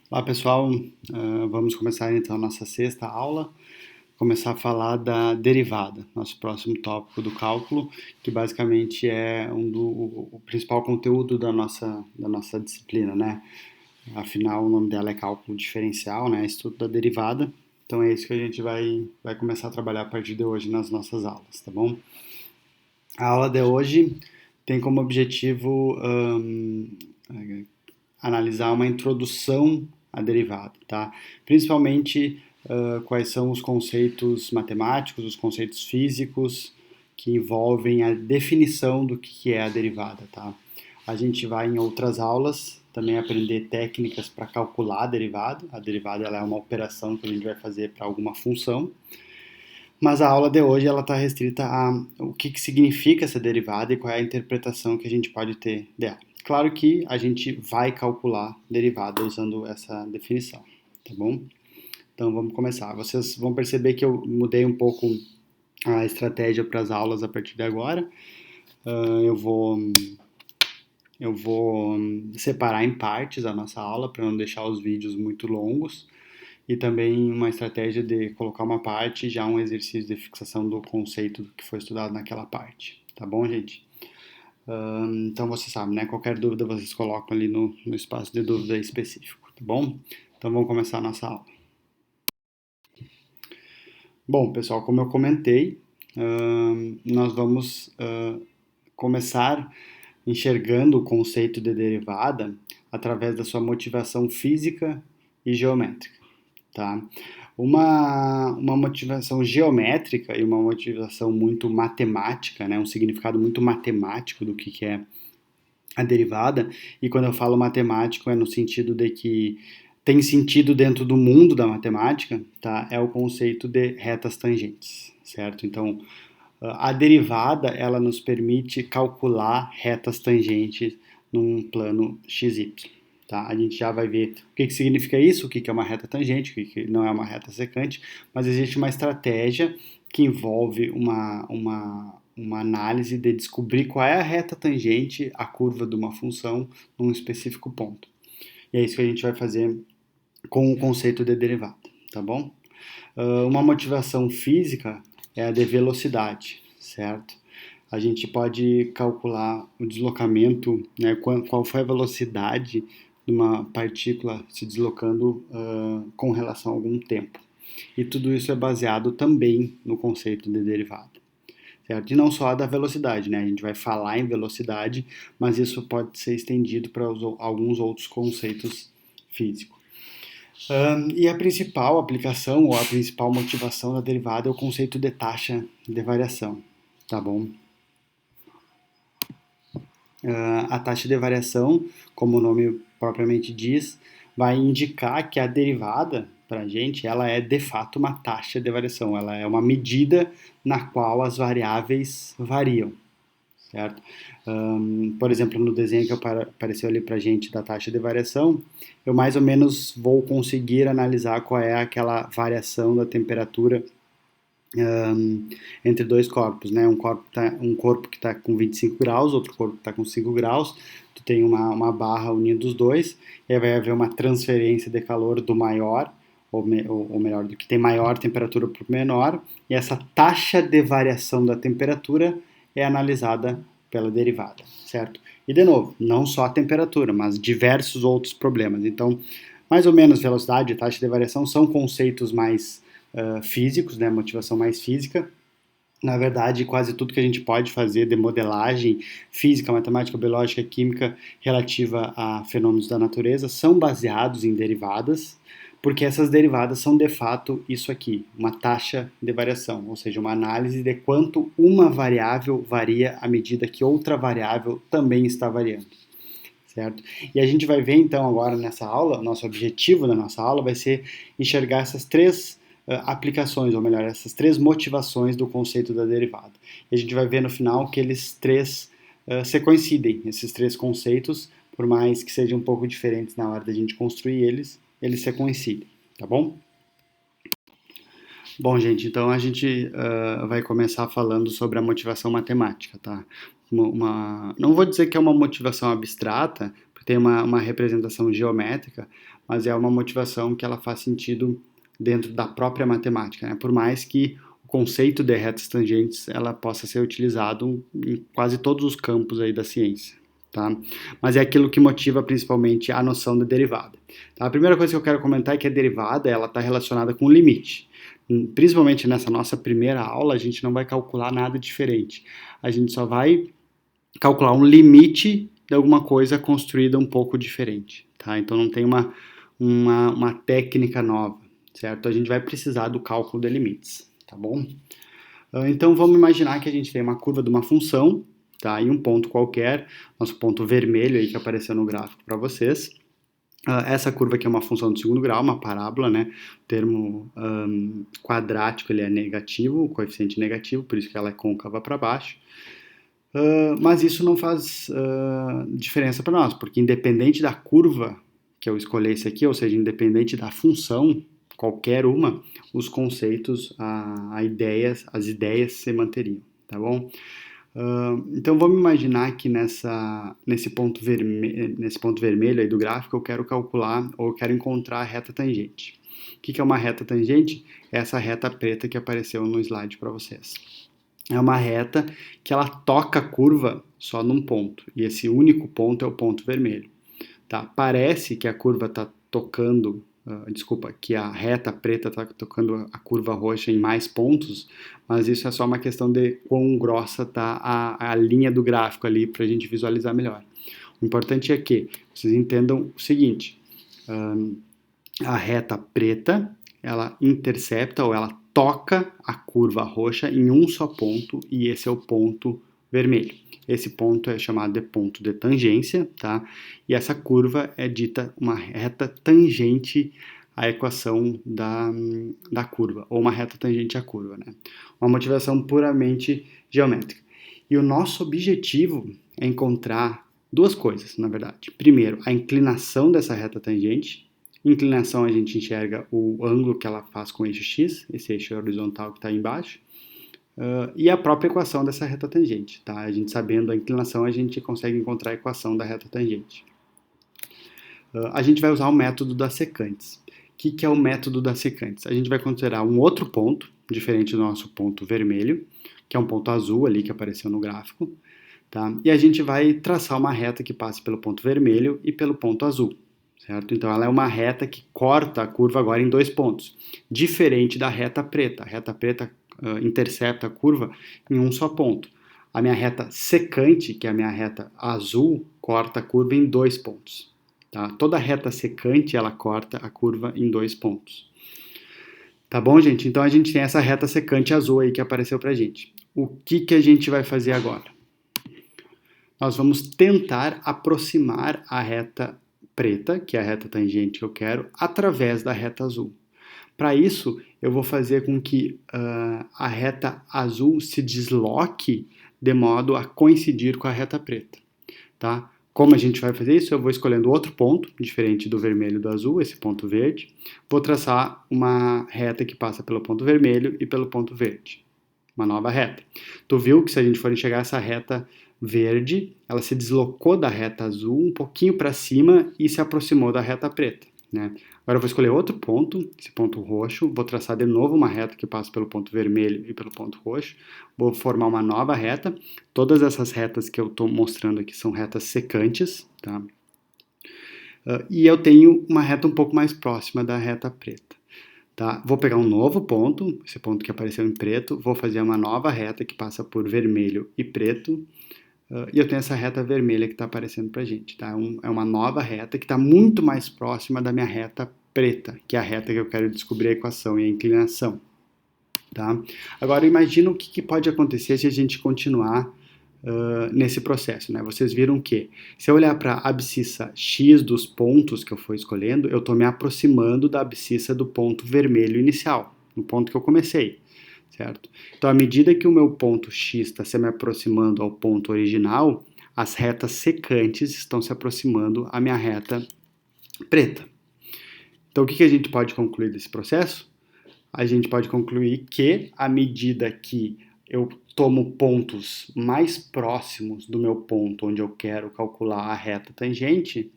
Olá pessoal, vamos começar então a nossa sexta aula, começar a falar da derivada, nosso próximo tópico do cálculo, que basicamente é o principal conteúdo da nossa disciplina, né? Afinal, o nome dela é cálculo diferencial, né? Estudo da derivada, então é isso que a gente vai começar a trabalhar a partir de hoje nas nossas aulas, tá bom? A aula de hoje tem como objetivo analisar uma introdução à derivada, tá? Principalmente quais são os conceitos matemáticos, os conceitos físicos que envolvem a definição do que é a derivada, tá? A gente vai em outras aulas também aprender técnicas para calcular a derivada. A derivada ela é uma operação que a gente vai fazer para alguma função, mas a aula de hoje ela está restrita a o que significa essa derivada e qual é a interpretação que a gente pode ter dela. Claro que a gente vai calcular derivada usando essa definição, tá bom? Então vamos começar. Vocês vão perceber que eu mudei um pouco a estratégia para as aulas a partir de agora. Uh, eu vou eu vou separar em partes a nossa aula para não deixar os vídeos muito longos e também uma estratégia de colocar uma parte já um exercício de fixação do conceito que foi estudado naquela parte. Tá bom, gente? Então você sabe, né? Qualquer dúvida vocês colocam ali no espaço de dúvida específico, tá bom? Então vamos começar a nossa aula. Bom, pessoal, como eu comentei, nós vamos começar enxergando o conceito de derivada através da sua motivação física e geométrica, tá? Uma motivação geométrica e uma motivação muito matemática, né? Um significado muito matemático do que é a derivada, e quando eu falo matemático é no sentido de que tem sentido dentro do mundo da matemática, tá? É o conceito de retas tangentes, certo? Então, a derivada, ela nos permite calcular retas tangentes num plano XY. Tá? A gente já vai ver o que significa isso, o que é uma reta tangente, o que não é uma reta secante, mas existe uma estratégia que envolve uma análise de descobrir qual é a reta tangente à curva de uma função num específico ponto. E é isso que a gente vai fazer com o conceito de derivada, tá bom? Uma motivação física é a de velocidade, certo? A gente pode calcular o deslocamento, né, qual foi a velocidade de uma partícula se deslocando com relação a algum tempo. E tudo isso é baseado também no conceito de derivada, certo? E não só da velocidade, né? A gente vai falar em velocidade, mas isso pode ser estendido para alguns outros conceitos físicos. E a principal aplicação ou a principal motivação da derivada é o conceito de taxa de variação, tá bom? A taxa de variação, como o nome propriamente diz, vai indicar que a derivada, para a gente, ela é de fato uma taxa de variação, ela é uma medida na qual as variáveis variam, certo? Por exemplo, no desenho que apareceu ali para a gente da taxa de variação, eu mais ou menos vou conseguir analisar qual é aquela variação da temperatura entre dois corpos, né? Um corpo que está com 25 graus, outro corpo que está com 5 graus, tu tem uma barra unindo os dois, e aí vai haver uma transferência de calor do maior, ou melhor, do que tem maior temperatura para o menor, e essa taxa de variação da temperatura é analisada pela derivada, certo? E de novo, não só a temperatura, mas diversos outros problemas. Então, mais ou menos velocidade e taxa de variação são conceitos mais físicos, né, motivação mais física. Na verdade, quase tudo que a gente pode fazer de modelagem física, matemática, biológica, química relativa a fenômenos da natureza são baseados em derivadas, porque essas derivadas são de fato isso aqui, uma taxa de variação, ou seja, uma análise de quanto uma variável varia à medida que outra variável também está variando, certo? E a gente vai ver então agora nessa aula, nosso objetivo da nossa aula vai ser enxergar essas três aplicações, ou melhor, essas três motivações do conceito da derivada. E a gente vai ver no final que eles três se coincidem, esses três conceitos, por mais que sejam um pouco diferentes na hora da gente construir eles se coincidem, tá bom? Bom, gente, então a gente vai começar falando sobre a motivação matemática, tá? Não vou dizer que é uma motivação abstrata, tem uma representação geométrica, mas é uma motivação que ela faz sentido dentro da própria matemática, né? Por mais que o conceito de retas tangentes ela possa ser utilizado em quase todos os campos aí da ciência. Tá? Mas é aquilo que motiva principalmente a noção da derivada. Tá? A primeira coisa que eu quero comentar é que a derivada ela está relacionada com o limite. Principalmente nessa nossa primeira aula, a gente não vai calcular nada diferente. A gente só vai calcular um limite de alguma coisa construída um pouco diferente. Tá? Então não tem uma técnica nova, certo? A gente vai precisar do cálculo de limites, tá bom? Então vamos imaginar que a gente tem uma curva de uma função, tá? E um ponto qualquer, nosso ponto vermelho aí que apareceu no gráfico para vocês. Essa curva aqui é uma função do segundo grau, uma parábola, né? O termo quadrático ele é negativo, o coeficiente negativo, por isso que ela é côncava para baixo. Mas isso não faz diferença para nós, porque independente da curva que eu escolhesse aqui, ou seja, independente da função, qualquer uma, os conceitos, as ideias se manteriam, tá bom? Então vamos imaginar que nesse ponto vermelho aí do gráfico eu quero calcular ou eu quero encontrar a reta tangente. O que é uma reta tangente? É essa reta preta que apareceu no slide para vocês. É uma reta que ela toca a curva só num ponto, e esse único ponto é o ponto vermelho. Tá? Parece que a curva está tocando, que a reta preta está tocando a curva roxa em mais pontos, mas isso é só uma questão de quão grossa está a linha do gráfico ali para a gente visualizar melhor. O importante é que vocês entendam o seguinte, a reta preta, ela intercepta ou ela toca a curva roxa em um só ponto e esse é o ponto vermelho. Esse ponto é chamado de ponto de tangência, tá? E essa curva é dita uma reta tangente à equação da curva, ou uma reta tangente à curva, né? Uma motivação puramente geométrica. E o nosso objetivo é encontrar duas coisas, na verdade. Primeiro, a inclinação dessa reta tangente. Inclinação a gente enxerga o ângulo que ela faz com o eixo x, esse eixo horizontal que está aí embaixo, e a própria equação dessa reta tangente. Tá? A gente sabendo a inclinação, a gente consegue encontrar a equação da reta tangente. A gente vai usar o método das secantes. O que é o método das secantes? A gente vai considerar um outro ponto, diferente do nosso ponto vermelho, que é um ponto azul ali que apareceu no gráfico, tá? E a gente vai traçar uma reta que passe pelo ponto vermelho e pelo ponto azul. Certo? Então ela é uma reta que corta a curva agora em dois pontos, diferente da reta preta. A reta preta intercepta a curva em um só ponto. A minha reta secante, que é a minha reta azul, corta a curva em dois pontos. Tá? Toda reta secante ela corta a curva em dois pontos. Tá bom, gente? Então a gente tem essa reta secante azul aí que apareceu pra gente. O que a gente vai fazer agora? Nós vamos tentar aproximar a reta preta, que é a reta tangente que eu quero, através da reta azul. Para isso, eu vou fazer com que a reta azul se desloque de modo a coincidir com a reta preta. Tá? Como a gente vai fazer isso? Eu vou escolhendo outro ponto, diferente do vermelho e do azul, esse ponto verde. Vou traçar uma reta que passa pelo ponto vermelho e pelo ponto verde. Uma nova reta. Tu viu que se a gente for enxergar essa reta verde, ela se deslocou da reta azul um pouquinho para cima e se aproximou da reta preta. Né? Agora eu vou escolher outro ponto, esse ponto roxo, vou traçar de novo uma reta que passa pelo ponto vermelho e pelo ponto roxo, vou formar uma nova reta. Todas essas retas que eu estou mostrando aqui são retas secantes, tá? E eu tenho uma reta um pouco mais próxima da reta preta. Tá? Vou pegar um novo ponto, esse ponto que apareceu em preto, vou fazer uma nova reta que passa por vermelho e preto, e eu tenho essa reta vermelha que está aparecendo para a gente. Tá? É uma nova reta que está muito mais próxima da minha reta preta, que é a reta que eu quero descobrir a equação e a inclinação. Tá? Agora imagina o que pode acontecer se a gente continuar nesse processo. Né? Vocês viram que se eu olhar para a abscissa x dos pontos que eu for escolhendo, eu estou me aproximando da abscissa do ponto vermelho inicial, no ponto que eu comecei. Certo? Então, à medida que o meu ponto x está se me aproximando ao ponto original, as retas secantes estão se aproximando à minha reta preta. Então, o que a gente pode concluir desse processo? A gente pode concluir que, à medida que eu tomo pontos mais próximos do meu ponto onde eu quero calcular a reta tangente,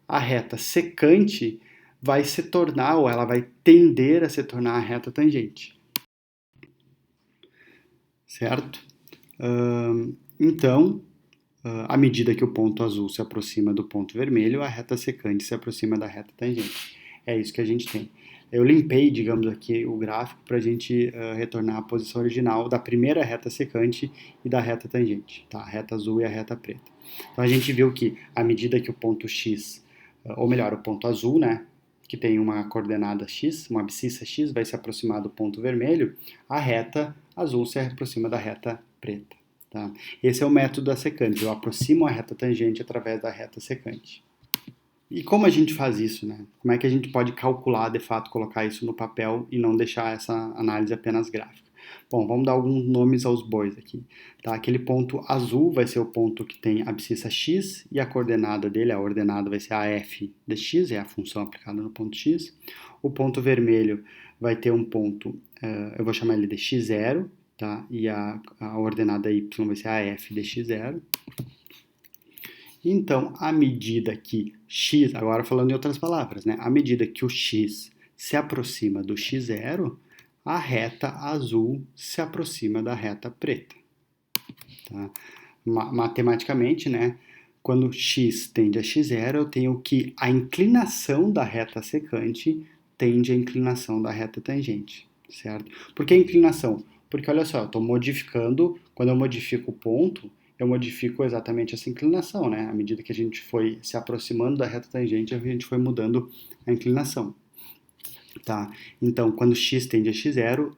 a reta secante vai se tornar, ou ela vai tender a se tornar a reta tangente. Certo? Então, à medida que o ponto azul se aproxima do ponto vermelho, a reta secante se aproxima da reta tangente. É isso que a gente tem. Eu limpei, digamos aqui, o gráfico para a gente retornar à posição original da primeira reta secante e da reta tangente, tá? A reta azul e a reta preta. Então a gente viu que à medida que o ponto x, ou melhor, o ponto azul, né, que tem uma coordenada x, uma abscissa x, vai se aproximar do ponto vermelho, a reta azul se aproxima da reta preta. Tá? Esse é o método da secante, eu aproximo a reta tangente através da reta secante. E como a gente faz isso, né? Como é que a gente pode calcular, de fato, colocar isso no papel e não deixar essa análise apenas gráfica? Bom, vamos dar alguns nomes aos bois aqui. Tá? Aquele ponto azul vai ser o ponto que tem a abscissa x e a coordenada dele, a ordenada vai ser a f de x, é a função aplicada no ponto x. O ponto vermelho vai ter um ponto, eu vou chamar ele de x0, tá? E a ordenada y vai ser a f de x0. Então, à medida que x, agora falando em outras palavras, né? À medida que o x se aproxima do x0, a reta azul se aproxima da reta preta. Tá? Matematicamente, né? Quando x tende a x0, eu tenho que a inclinação da reta secante tende à inclinação da reta tangente, certo? Por que inclinação? Porque olha só, eu estou modificando, quando eu modifico o ponto, eu modifico exatamente essa inclinação, né? À medida que a gente foi se aproximando da reta tangente, a gente foi mudando a inclinação. Tá? Então, quando x tende a x0,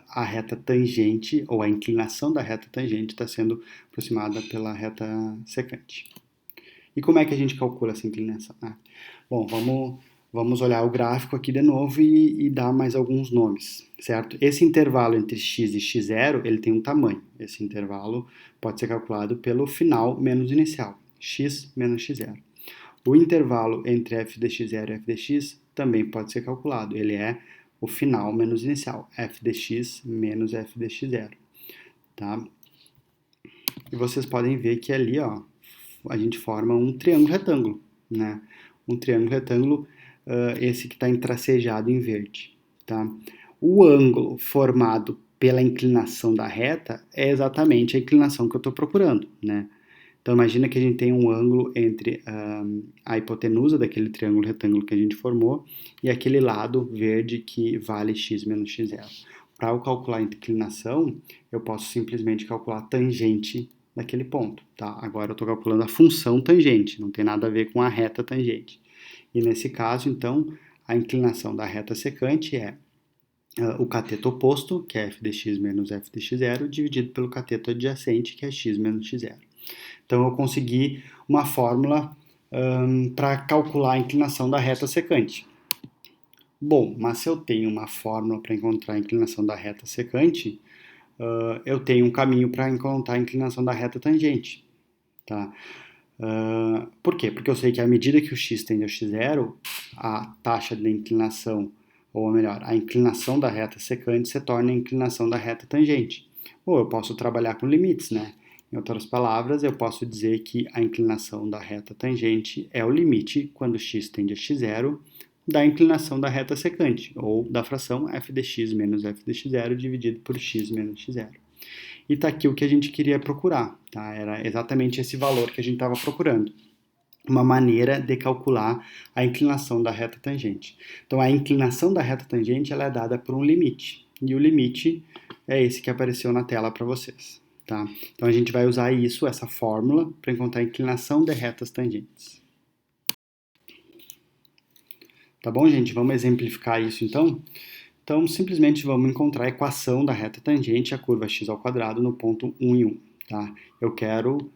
a reta tangente, ou a inclinação da reta tangente está sendo aproximada pela reta secante. E como é que a gente calcula essa inclinação? Bom, vamos olhar o gráfico aqui de novo e dar mais alguns nomes, certo? Esse intervalo entre x e x0, ele tem um tamanho. Esse intervalo pode ser calculado pelo final menos inicial, x menos x0. O intervalo entre f de x0 e f de x também pode ser calculado. Ele é o final menos inicial, f de x menos f de x0. Tá? E vocês podem ver que ali, ó, a gente forma um triângulo retângulo, né? Um triângulo retângulo, esse que está tracejado em verde, tá? O ângulo formado pela inclinação da reta é exatamente a inclinação que eu estou procurando, né? Então imagina que a gente tem um ângulo entre a hipotenusa daquele triângulo retângulo que a gente formou e aquele lado verde que vale x menos x0. Para eu calcular a inclinação, eu posso simplesmente calcular a tangente daquele ponto, tá? Agora eu estou calculando a função tangente, não tem nada a ver com a reta tangente. E nesse caso, então, a inclinação da reta secante é o cateto oposto, que é f de x menos f de x0, dividido pelo cateto adjacente, que é x menos x0. Então, eu consegui uma fórmula para calcular a inclinação da reta secante. Bom, mas se eu tenho uma fórmula para encontrar a inclinação da reta secante, eu tenho um caminho para encontrar a inclinação da reta tangente. Tá? Por quê? Porque eu sei que à medida que o x tende ao x0, a taxa de inclinação, ou melhor, a inclinação da reta secante se torna a inclinação da reta tangente. Ou eu posso trabalhar com limites, né? Em outras palavras, eu posso dizer que a inclinação da reta tangente é o limite, quando x tende a x0, da inclinação da reta secante, ou da fração f de x menos f de x0 dividido por x menos x0. E está aqui o que a gente queria procurar, tá? Era exatamente esse valor que a gente estava procurando. Uma maneira de calcular a inclinação da reta tangente. Então, a inclinação da reta tangente ela é dada por um limite. E o limite é esse que apareceu na tela para vocês. Tá? Então, a gente vai usar isso, essa fórmula, para encontrar a inclinação de retas tangentes. Tá bom, gente? Vamos exemplificar isso, então? Então, simplesmente vamos encontrar a equação da reta tangente à curva x ao quadrado no ponto 1 e 1. Tá? Eu quero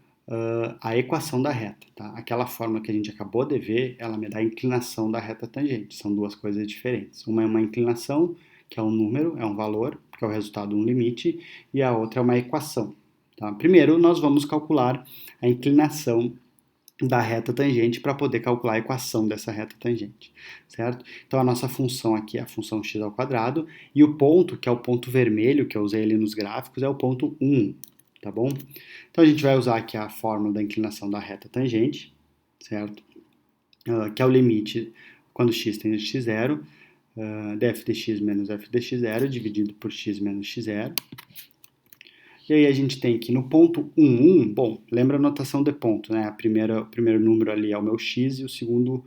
a equação da reta. Tá? Aquela fórmula que a gente acabou de ver, ela me dá a inclinação da reta tangente. São duas coisas diferentes. Uma é uma inclinação, que é um número, é um valor, que é o resultado de um limite, e a outra é uma equação. Tá? Primeiro, nós vamos calcular a inclinação da reta tangente para poder calcular a equação dessa reta tangente, certo? Então a nossa função aqui é a função x ao quadrado e o ponto, que é o ponto vermelho que eu usei ali nos gráficos, é o ponto 1, tá bom? Então a gente vai usar aqui a fórmula da inclinação da reta tangente, certo? Que é o limite quando x tende a x0, df dx menos f dx0 dividido por x menos x0. E aí a gente tem que no ponto 1, 1, bom, lembra a notação de ponto, né? O primeiro número ali é o meu x e o segundo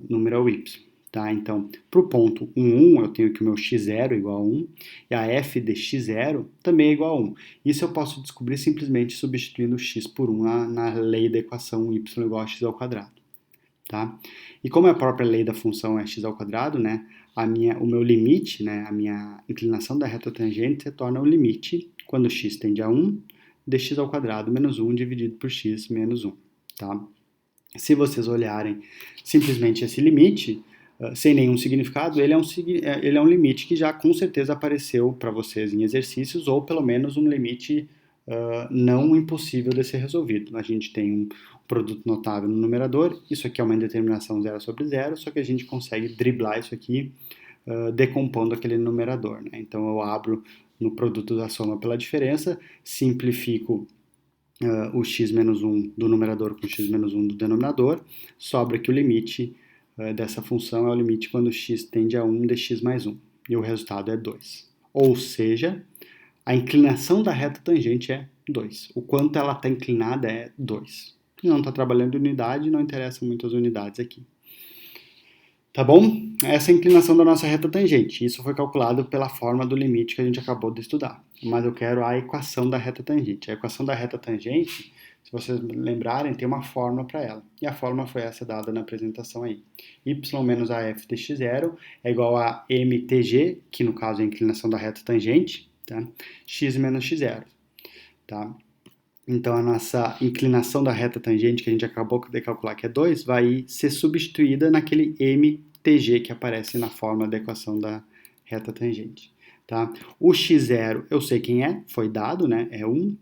número é o y. Tá? Então, para o ponto 1, 1, eu tenho que o meu x0 é igual a 1 e a f de x0 também é igual a 1. Isso eu posso descobrir simplesmente substituindo x por 1 na lei da equação y igual a x ao quadrado. Tá? E como a própria lei da função é x ao quadrado, né, o meu limite, né, a minha inclinação da reta tangente se torna um limite quando x tende a 1 de x ao quadrado menos 1 dividido por x menos 1. Tá? Se vocês olharem simplesmente esse limite, sem nenhum significado, ele é um limite que já com certeza apareceu para vocês em exercícios, ou pelo menos um limite não impossível de ser resolvido. A gente tem um produto notável no numerador, isso aqui é uma indeterminação 0 sobre 0, só que a gente consegue driblar isso aqui decompondo aquele numerador. Né? Então eu abro no produto da soma pela diferença, simplifico o x menos 1 do numerador com o x menos 1 do denominador, sobra que o limite dessa função é o limite quando x tende a 1 de x mais 1, e o resultado é 2. Ou seja, a inclinação da reta tangente é 2. O quanto ela está inclinada é 2. Não está trabalhando em unidade, não interessa muito as unidades aqui. Tá bom? Essa é a inclinação da nossa reta tangente. Isso foi calculado pela forma do limite que a gente acabou de estudar. Mas eu quero a equação da reta tangente. A equação da reta tangente, se vocês lembrarem, tem uma fórmula para ela. E a fórmula foi essa dada na apresentação aí. Y menos AF de x0 é igual a MTG, que no caso é a inclinação da reta tangente, tá? X menos x0. Tá? Então, a nossa inclinação da reta tangente, que a gente acabou de calcular, que é 2, vai ser substituída naquele MTG que aparece na fórmula da equação da reta tangente. Tá? O x0, eu sei quem é, foi dado, né? É 1.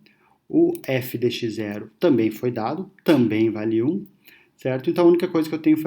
O f de x0 também foi dado, também vale 1. Certo? Então, a única coisa que eu tenho que fazer